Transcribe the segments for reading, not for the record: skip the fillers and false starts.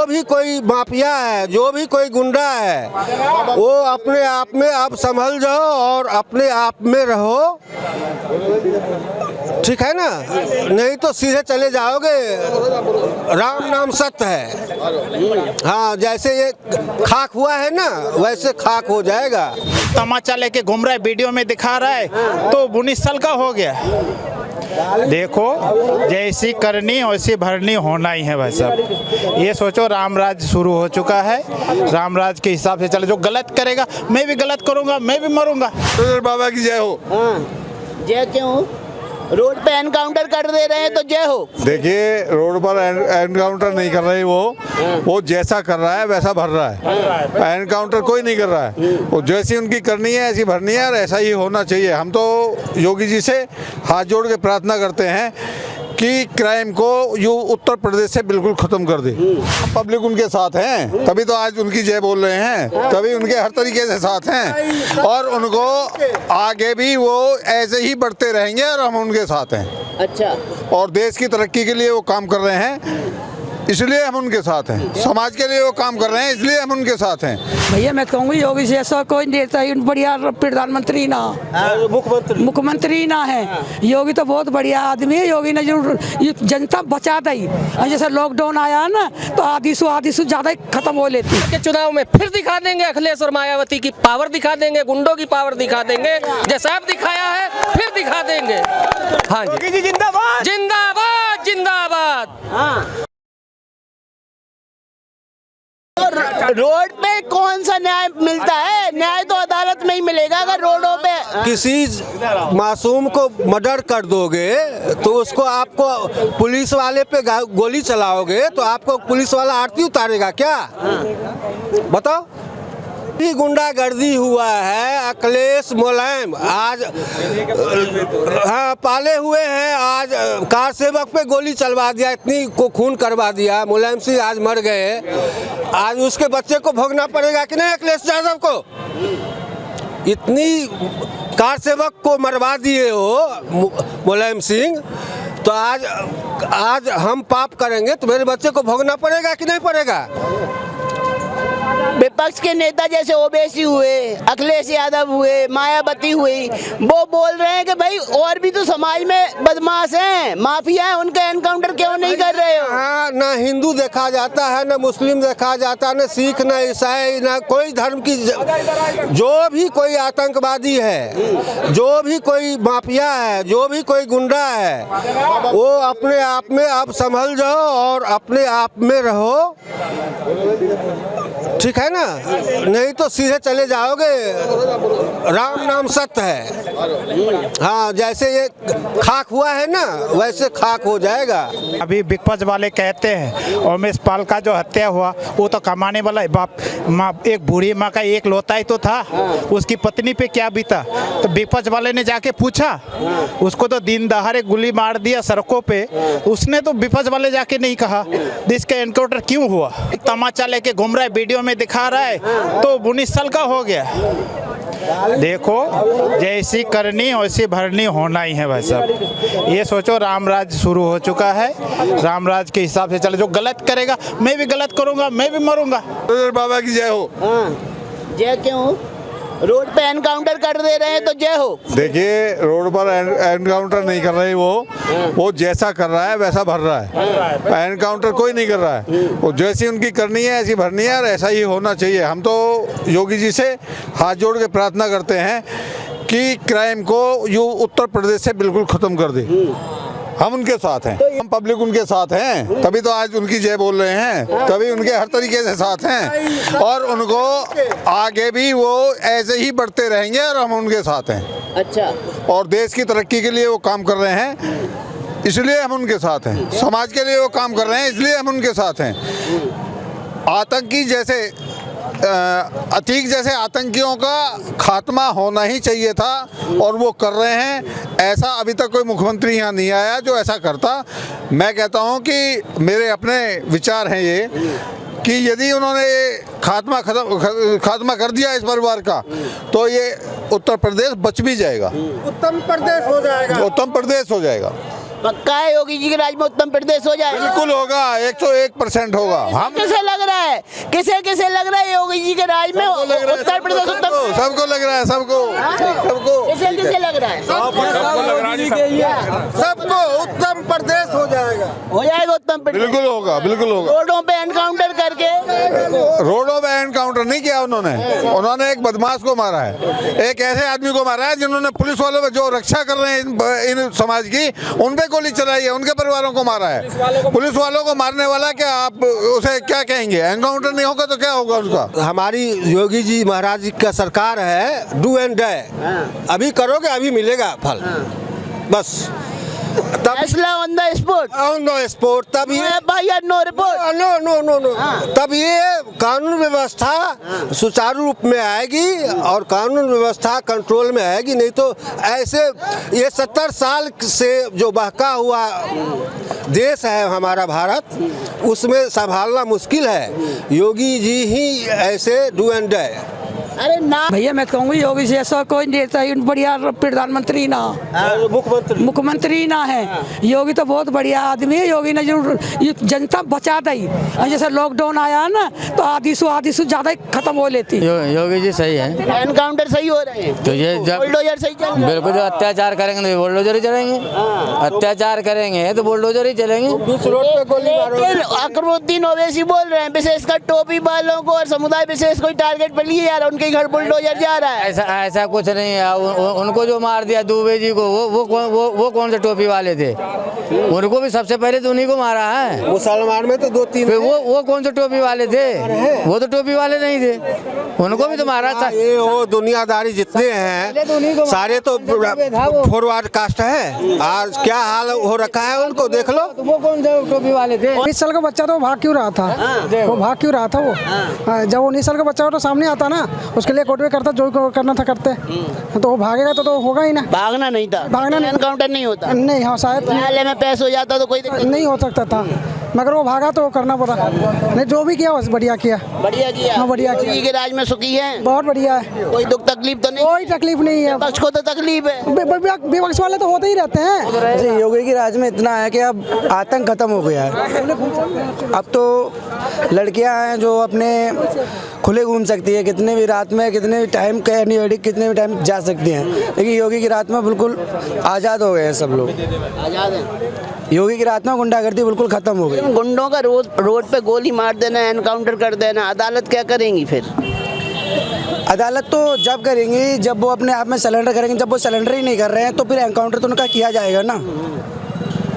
जो भी कोई माफिया है, जो भी कोई गुंडा है, वो अपने आप में अब संभल जाओ और अपने आप में रहो, ठीक है ना? नहीं तो सीधे चले जाओगे। राम नाम सत्य है। हाँ, जैसे ये खाक हुआ है ना, वैसे खाक हो जाएगा। तमाचा लेके घूम रहा है, वीडियो में दिखा रहा है, तो 19 साल का हो गया। देखो, जैसी करनी वैसी भरनी होना ही है भाई साहब। ये सोचो, रामराज शुरू हो चुका है, रामराज के हिसाब से चले। जो गलत करेगा, मैं भी गलत करूंगा, मैं भी मरूंगा। बाबा की जय हो। जय क्यों? रोड पे एनकाउंटर कर दे रहे हैं तो जय हो। देखिए, रोड पर एनकाउंटर नहीं कर रहे, वो जैसा कर रहा है वैसा भर रहा है। एनकाउंटर कोई नहीं कर रहा है, वो जैसी उनकी करनी है ऐसी भरनी है, और ऐसा ही होना चाहिए। हम तो योगी जी से हाथ जोड़ के प्रार्थना करते हैं कि क्राइम को यू उत्तर प्रदेश से बिल्कुल खत्म कर दे। पब्लिक उनके साथ हैं, तभी तो आज उनकी जय बोल रहे हैं, तभी उनके हर तरीके से साथ हैं, और उनको आगे भी वो ऐसे ही बढ़ते रहेंगे, और हम उनके साथ हैं। अच्छा। और देश की तरक्की के लिए वो काम कर रहे हैं, इसलिए हम उनके साथ हैं। समाज के लिए वो काम कर रहे हैं, इसलिए हम उनके साथ हैं। भैया मैं कहूँगी योगी से ऐसा कोई नेता ही बढ़िया प्रधानमंत्री ना, मुख्यमंत्री ना है। योगी तो बहुत बढ़िया आदमी है। योगी ने जो जनता बचा दी, जैसे लॉकडाउन आया ना, तो आधी सौ ज्यादा खत्म हो लेती के चुनाव में फिर दिखा देंगे अखिलेश और मायावती की पावर दिखा देंगे, गुंडों की पावर दिखा देंगे, जैसा अब दिखाया है फिर दिखा देंगे। हाँ जी, जिंदाबाद जिंदाबाद जिंदाबाद। हाँ। रोड पे कौन सा न्याय मिलता है? न्याय तो अदालत में ही मिलेगा। अगर रोडों पे किसी मासूम को मर्डर कर दोगे तो उसको आपको पुलिस वाले पे गोली चलाओगे तो आपको पुलिस वाला आरती उतारेगा क्या? बताओ। गुंडागर्दी हुआ है। अखिलेश मुलायम आज हाँ पाले हुए हैं, आज कार सेवक पे गोली चलवा दिया, इतनी को खून करवा दिया। मुलायम सिंह आज मर गए, आज उसके बच्चे को भोगना पड़ेगा कि नहीं? अखिलेश यादव को इतनी कार सेवक को मरवा दिए हो मुलायम सिंह, तो आज हम पाप करेंगे तो मेरे बच्चे को भोगना पड़ेगा कि नहीं पड़ेगा? विपक्ष के नेता जैसे ओवैसी हुए, अखिलेश यादव हुए, मायावती हुई, वो बोल रहे हैं कि भाई और भी तो समाज में बदमाश हैं, माफिया हैं, उनका एनकाउंटर क्यों नहीं कर रहे हो? हाँ, ना हिंदू देखा जाता है, ना मुस्लिम देखा जाता है, ना सिख, ना ईसाई, ना कोई धर्म की। जो भी कोई आतंकवादी है, जो भी कोई माफिया है, जो भी कोई गुंडा है, वो अपने आप में अब संभल जाओ और अपने आप में रहो, ठीक है ना? नहीं तो सीधे चले जाओगे। राम नाम सत्य है। हाँ, जैसे ये खाक हुआ है ना, वैसे खाक हो जाएगा। अभी विपक्ष वाले कहते हैं उमेश पाल का जो हत्या हुआ, वो तो कमाने वाला बाप माँ, एक बूढ़ी माँ का एक लौता ही तो था, उसकी पत्नी पे क्या बीता? तो विपक्ष वाले ने जाके पूछा, उसको तो दिन दहाड़े गोली मार दिया सड़कों पे, उसने तो विपक्ष वाले जाके नहीं कहा इसका एनकाउंटर क्यों हुआ। तमाचा लेके घूम रहा है, वीडियो में दिखा रहा है, तो 19 साल का हो गया। देखो, जैसी करनी वैसी भरनी होना ही है भाई साहब। ये सोचो, रामराज शुरू हो चुका है, रामराज के हिसाब से चले। जो गलत करेगा, मैं भी गलत करूंगा, मैं भी मरूंगा। बाबा की जय हो। जय क्यों? रोड पे एनकाउंटर कर दे रहे हैं तो जय हो। देखिए, रोड पर एनकाउंटर नहीं कर रहे, वो जैसा कर रहा है वैसा भर रहा है। एनकाउंटर कोई नहीं कर रहा है, वो जैसी उनकी करनी है ऐसी भरनी है, और ऐसा ही होना चाहिए। हम तो योगी जी से हाथ जोड़ के प्रार्थना करते हैं कि क्राइम को यू उत्तर प्रदेश से बिल्कुल खत्म कर दे। हम उनके साथ हैं, हम पब्लिक उनके साथ हैं, तभी तो आज उनकी जय बोल रहे हैं, तभी उनके हर तरीके से साथ हैं, और उनको आगे भी वो ऐसे ही बढ़ते रहेंगे, और हम उनके साथ हैं। अच्छा। और देश की तरक्की के लिए वो काम कर रहे हैं, इसलिए हम उनके साथ हैं। समाज के लिए वो काम कर रहे हैं, इसलिए हम उनके साथ हैं। आतंकी जैसे अतीक जैसे आतंकियों का खात्मा होना ही चाहिए था, और वो कर रहे हैं। ऐसा अभी तक कोई मुख्यमंत्री यहाँ नहीं आया जो ऐसा करता। मैं कहता हूँ कि मेरे अपने विचार हैं ये, कि यदि उन्होंने खात्मा कर दिया इस परिवार का, तो ये उत्तर प्रदेश बच भी जाएगा, उत्तम प्रदेश हो जाएगा, उत्तम प्रदेश हो जाएगा। पक्का है योगी जी के राज में उत्तम प्रदेश हो जाए? बिल्कुल होगा, 101% होगा। हम किसे लग रहा है, किसे लग रहा है योगी जी के राज में उत्तर प्रदेश उत्तम? सबको लग रहा है, सबको किसे लग रहा है? सबको उत्तम प्रदेश हो जाएगा उत्तम प्रदेश। बिल्कुल होगा, बिल्कुल होगा। रोडों पे एनकाउंटर करके, रोडों पे एनकाउंटर नहीं किया उन्होंने एक बदमाश को मारा है, एक ऐसे आदमी को मारा है जिन्होंने पुलिस वालों जो रक्षा कर रहे हैं इन समाज की, उन पे गोली चलाई है, उनके परिवारों को मारा है। पुलिस वालों को मारने वाला क्या आप उसे क्या कहेंगे? एनकाउंटर नहीं होगा तो क्या होगा उसका? हमारी योगी जी महाराज जी का सरकार है, डू एंड डे, अभी करोगे अभी मिलेगा फल, बस। तब फैसला ऑन द स्पॉट, तब ये भाई नो रिपोर्ट, नो, तब ये कानून व्यवस्था सुचारू रूप में आएगी और कानून व्यवस्था कंट्रोल में आएगी। नहीं तो ऐसे ये 70 साल से जो बहका हुआ देश है हमारा भारत, उसमें संभालना मुश्किल है। योगी जी ही ऐसे डू एंड डे। अरे ना भैया मैं तो कहूँगी योगी से ऐसा कोई नेता ही बढ़िया प्रधानमंत्री ना, मुख्यमंत्री ना है। योगी तो बहुत बढ़िया आदमी है। योगी ने जो ये जनता बचा दी, जैसे लॉकडाउन आया ना तो आधी से ज्यादा ही खत्म हो लेती। योगी जी सही है, एनकाउंटर सही हो रहे हैं तो ये जब बुलडोजर सही चल रहा है। बिल्कुल, जो अत्याचार करेंगे तो बुलडोजर ही चलेंगे, अत्याचार करेंगे तो बुलडोजर ही चलेंगे। लेकिन अकरुद्दीन ओवैसी बोल रहे हैं विशेषकर टोपी वालों को और समुदाय विशेष को टारगेट पर लिए जा रहा है, उनके घर बुलडोजर जा रहा है। ऐसा कुछ नहीं है। उनको जो मार दिया दुबे जी को, वो कौन से टोपी वाले थे? उनको भी सबसे पहले तो उन्हीं को मारा है। मुसलमान में तो 2-3 वो कौन से टोपी वाले थे? वो तो टोपी वाले नहीं थे, उनको भी तो मारा था। ये वो दुनियादारी जितने हैं सारे तो फॉरवर्ड कास्ट है। आज क्या हाल हो रखा है उनको देख लो। वो कौन से टोपी वाले थे? 19 साल का बच्चा तो भाग क्यों रहा था? वो भाग क्यों रहा था? वो जब 19 साल का बच्चा हो तो सामने आता ना, उसके लिए कोर्ट में करता, जो करना था करते। तो वो भागेगा तो होगा ही ना। भागना नहीं था, भागना नहीं, एनकाउंटर नहीं होता। नहीं, हाँ शायद न्यायालय में पेश हो जाता तो कोई दिक्कत नहीं हो सकता था, मगर वो भागा तो वो करना पड़ा। नहीं, जो भी किया बस बढ़िया किया। बढ़िया किया। हाँ, बढ़िया किया। योगी के राज में सुखी है, बहुत बढ़िया है, कोई दुख तकलीफ तो नहीं? कोई तकलीफ नहीं है। पक्ष को तो तकलीफ है, विपक्ष वाले तो होते ही रहते हैं। योगी की राज में इतना है कि अब आतंक खत्म हो गया है। अब तो लड़कियां हैं जो अपने खुले घूम सकती है, कितने भी रात में, कितने भी टाइम कितने भी टाइम जा सकती हैं। लेकिन योगी की रात में बिल्कुल आज़ाद हो गए हैं सब लोग। आजाद है। योगी की रात में गुंडागर्दी बिल्कुल खत्म हो गई। गुंडों का रोड पे गोली मार देना, एनकाउंटर कर देना, अदालत क्या करेंगी फिर? अदालत तो जब करेंगी जब वो अपने आप में सरेंडर करेंगे। जब वो सरेंडर ही नहीं कर रहे हैं तो फिर एनकाउंटर तो उनका किया जाएगा ना,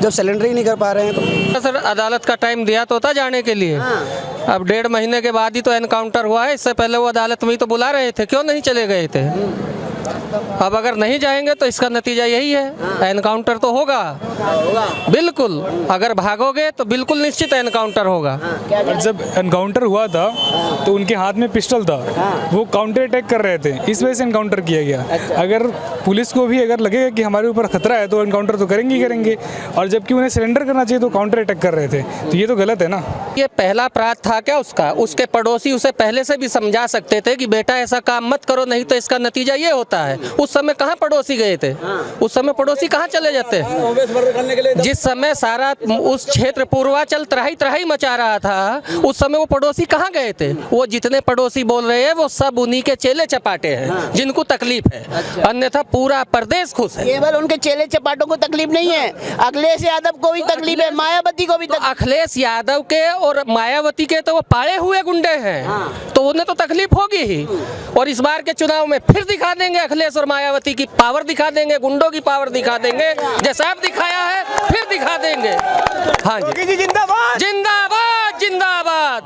जब सरेंडर ही नहीं कर पा रहे हैं तो। सर अदालत का टाइम दिया तो था जाने के लिए, अब 1.5 महीने के बाद ही तो एनकाउंटर हुआ है। इससे पहले वो अदालत में ही तो बुला रहे थे, क्यों नहीं चले गए थे? अब अगर नहीं जाएंगे तो इसका नतीजा यही है, एनकाउंटर तो होगा बिल्कुल। अगर भागोगे तो बिल्कुल निश्चित एनकाउंटर होगा। और जब एनकाउंटर हुआ था तो उनके हाथ में पिस्टल था, वो काउंटर अटैक कर रहे थे, इस वजह से एनकाउंटर किया गया। अगर पुलिस को भी अगर लगेगा कि हमारे ऊपर खतरा है तो एनकाउंटर तो करेंगे ही करेंगे, और जबकि उन्हें सरेंडर करना चाहिए तो काउंटर अटैक कर रहे थे, तो ये तो गलत है ना। ये पहला अपराध था क्या उसका? उसके पड़ोसी उसे पहले से भी समझा सकते थे कि बेटा ऐसा काम मत करो, नहीं तो इसका नतीजा ये होता है। उस समय कहाँ पड़ोसी गए थे? उस समय पड़ोसी कहाँ चले जाते? जिस समय सारा उस क्षेत्र पूर्वांचल त्राही मचा रहा था, उस समय वो पड़ोसी कहाँ गए थे? वो जितने पड़ोसी बोल रहे हैं वो सब उन्हीं के चेले चपाटे हैं जिनको तकलीफ है, अन्यथा पूरा प्रदेश खुश है। केवल उनके चेले चपाटों को तकलीफ नहीं है, अखिलेश यादव को भी तकलीफ है, मायावती को भी तकलीफ। अखिलेश यादव के और मायावती के तो वो पाले हुए गुंडे हैं, तो उन्हें तो तकलीफ होगी ही। और इस बार के चुनाव में फिर दिखा देंगे अखिलेश और मायावती की पावर, दिखा देंगे गुंडों की पावर, दिखा देंगे जैसा अब दिखाया है फिर दिखा देंगे। हाँ जी, जिंदाबाद जिंदाबाद जिंदाबाद।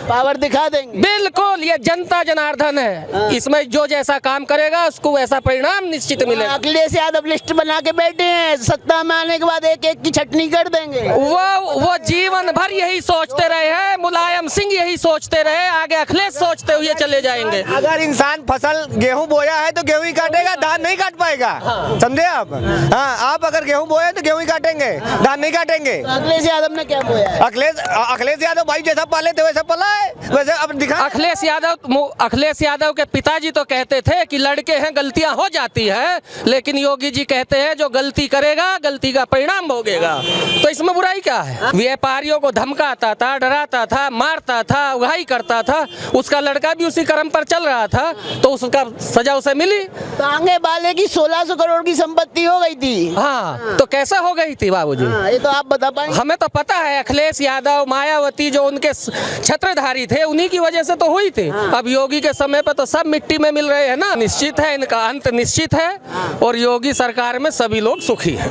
पावर दिखा देंगे बिल्कुल, ये जनता जनार्दन है, इसमें जो जैसा काम करेगा उसको वैसा परिणाम निश्चित मिलेगा। अखिलेश यादव लिस्ट बना के बैठे हैं, सत्ता में आने के बाद एक एक की छटनी कर देंगे। वो जीवन भर यही सोचते रहे हैं मुलायम मुलायम सिंह यही सोचते रहे, आगे अखिलेश सोचते हुए चले जाएंगे। अगर इंसान फसल गेहूं बोया है तो गेहूं ही काटेगा, धान नहीं काट पाएगा। समझे आप? हाँ, आप अगर गेहूं बोए तो गेहूं ही काटेंगे, धान नहीं काटेंगे। अखिलेश यादव ने क्या बोया है? अखिलेश यादव भाई जैसा पाले थे वैसा पला है, वैसे अब दिखा। अखिलेश यादव के पिताजी तो कहते थे कि लड़के हैं गलतियां हो जाती है, लेकिन योगी जी कहते हैं जो गलती करेगा गलती का परिणाम भोगेगा। तो इसमें बुराई क्या है? व्यापारियों को धमकाता था, डराता था, मारता था, उगाही करता था, उसका लड़का भी उसी क्रम पर चल रहा था, तो उसका सजा उसे मिली। तांगे वाले की 1600 करोड़ की संपत्ति हो गई थी। हाँ, तो कैसा हो गई थी बाबूजी? ये तो आप बता पाएंगे? हमें तो पता है, अखिलेश यादव, मायावती जो उनके छत्रधारी थे, उन्हीं की वजह से तो हुई थी। अब योगी के समय पर तो सब मिट्टी में मिल रहे हैं ना। निश्चित है इनका अंत निश्चित है, और योगी सरकार में सभी लोग सुखी हैं।